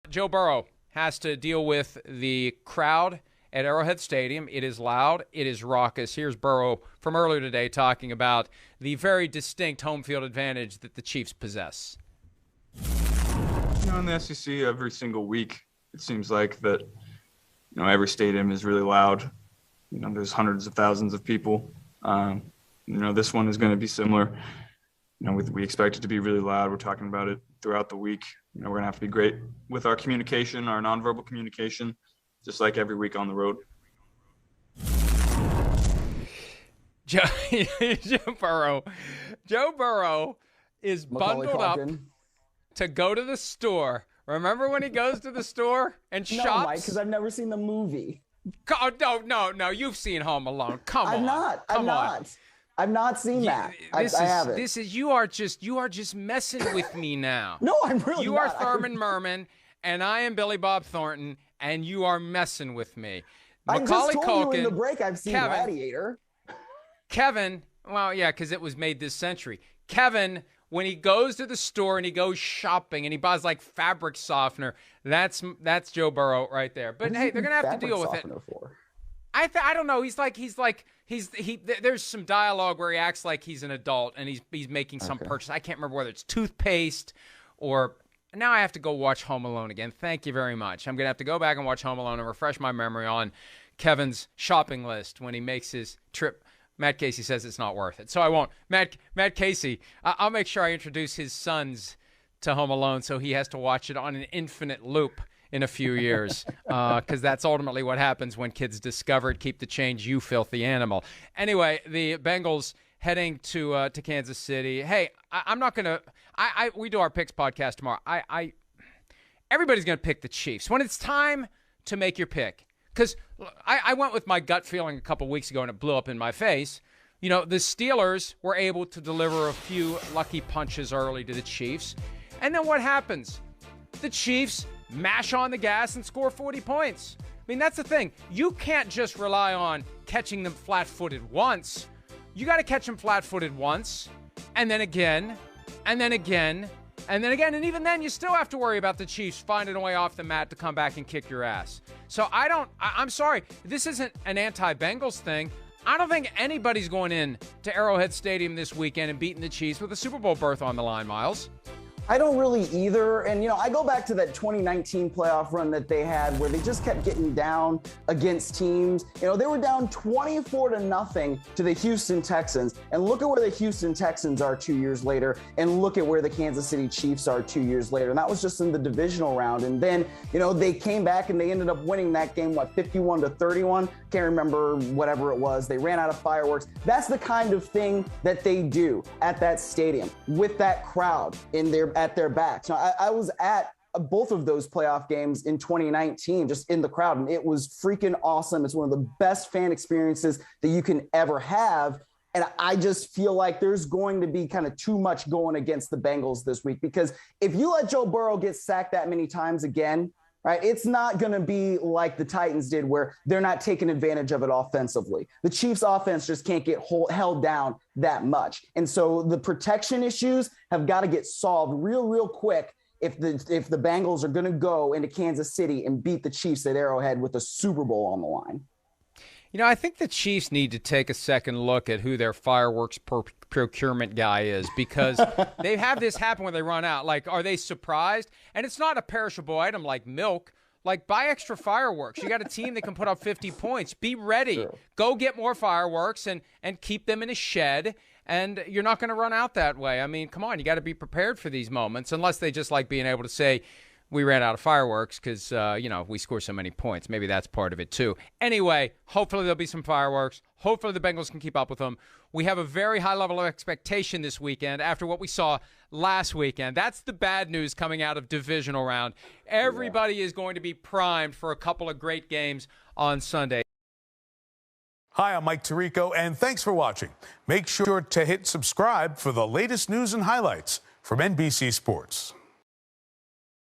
Joe Burrow has to deal with the crowd at Arrowhead Stadium. It is loud. It is raucous. Here's Burrow from earlier today talking about the very distinct home field advantage that the Chiefs possess. In the SEC, every single week, it seems like that, every stadium is really loud. There's hundreds of thousands of people. This one is going to be similar. We expect it to be really loud. We're talking about it throughout the week. We're going to have to be great with our communication, our nonverbal communication, just like every week on the road. Joe Burrow is bundled up to go to the store. Remember when he goes to the store and shops? No, Mike, because I've never seen the movie. No, you've seen Home Alone. Come on. I'm not. I've not seen that. I haven't. You are just messing with me now. No, I'm really You not. are Thurman Merman, and I am Billy Bob Thornton, and you are messing with me. I Macaulay just told you in Culkin, the break I've seen Gladiator. Kevin, well, yeah, because it was made this century. Kevin, when he goes to the store and he goes shopping and he buys like fabric softener, that's Joe Burrow right there. But hey, they're gonna have to deal with it. I don't know. There's some dialogue where he acts like he's an adult and he's making some purchase. I can't remember whether it's toothpaste or. Now I have to go watch Home Alone again. Thank you very much. I'm gonna have to go back and watch Home Alone and refresh my memory on Kevin's shopping list when he makes his trip. Matt Casey says it's not worth it, so I won't. Matt Casey, I'll make sure I introduce his sons to Home Alone so he has to watch it on an infinite loop in a few years, because that's ultimately what happens when kids discover it. Keep the change, you filthy animal. Anyway, the Bengals heading to Kansas City. Hey, I'm not gonna. We do our picks podcast tomorrow. Everybody's gonna pick the Chiefs when it's time to make your pick. Because I went with my gut feeling a couple weeks ago and it blew up in my face. The Steelers were able to deliver a few lucky punches early to the Chiefs. And then what happens? The Chiefs mash on the gas and score 40 points. I mean, that's the thing. You can't just rely on catching them flat-footed once. You got to catch them flat-footed once, and then again, and then again, and then again. And even then, you still have to worry about the Chiefs finding a way off the mat to come back and kick your ass. So I'm sorry. This isn't an anti-Bengals thing. I don't think anybody's going in to Arrowhead Stadium this weekend and beating the Chiefs with a Super Bowl berth on the line, Myles. I don't really either. And, I go back to that 2019 playoff run that they had where they just kept getting down against teams. They were down 24-0 to the Houston Texans. And look at where the Houston Texans are 2 years later. And look at where the Kansas City Chiefs are 2 years later. And that was just in the divisional round. And then, they came back and they ended up winning that game, 51-31? Can't remember whatever it was. They ran out of fireworks. That's the kind of thing that they do at that stadium with that crowd at their backs. Now, I was at both of those playoff games in 2019, just in the crowd, and it was freaking awesome. It's one of the best fan experiences that you can ever have. And I just feel like there's going to be kind of too much going against the Bengals this week, because if you let Joe Burrow get sacked that many times again, right, it's not going to be like the Titans did where they're not taking advantage of it offensively. The Chiefs offense just can't get held down that much. And so the protection issues have got to get solved real quick if the Bengals are going to go into Kansas City and beat the Chiefs at Arrowhead with a Super Bowl on the line. I think the Chiefs need to take a second look at who their fireworks procurement guy is, because they have this happen when they run out. Like, are they surprised? And it's not a perishable item like milk. Like, buy extra fireworks. You got a team that can put up 50 points. Be ready. Sure. Go get more fireworks and keep them in a shed. And you're not going to run out that way. I mean, come on. You got to be prepared for these moments, unless they just like being able to say, we ran out of fireworks because, we score so many points. Maybe that's part of it, too. Anyway, hopefully there'll be some fireworks. Hopefully the Bengals can keep up with them. We have a very high level of expectation this weekend after what we saw last weekend. That's the bad news coming out of divisional round. Everybody is going to be primed for a couple of great games on Sunday. Hi, I'm Mike Tirico, and thanks for watching. Make sure to hit subscribe for the latest news and highlights from NBC Sports.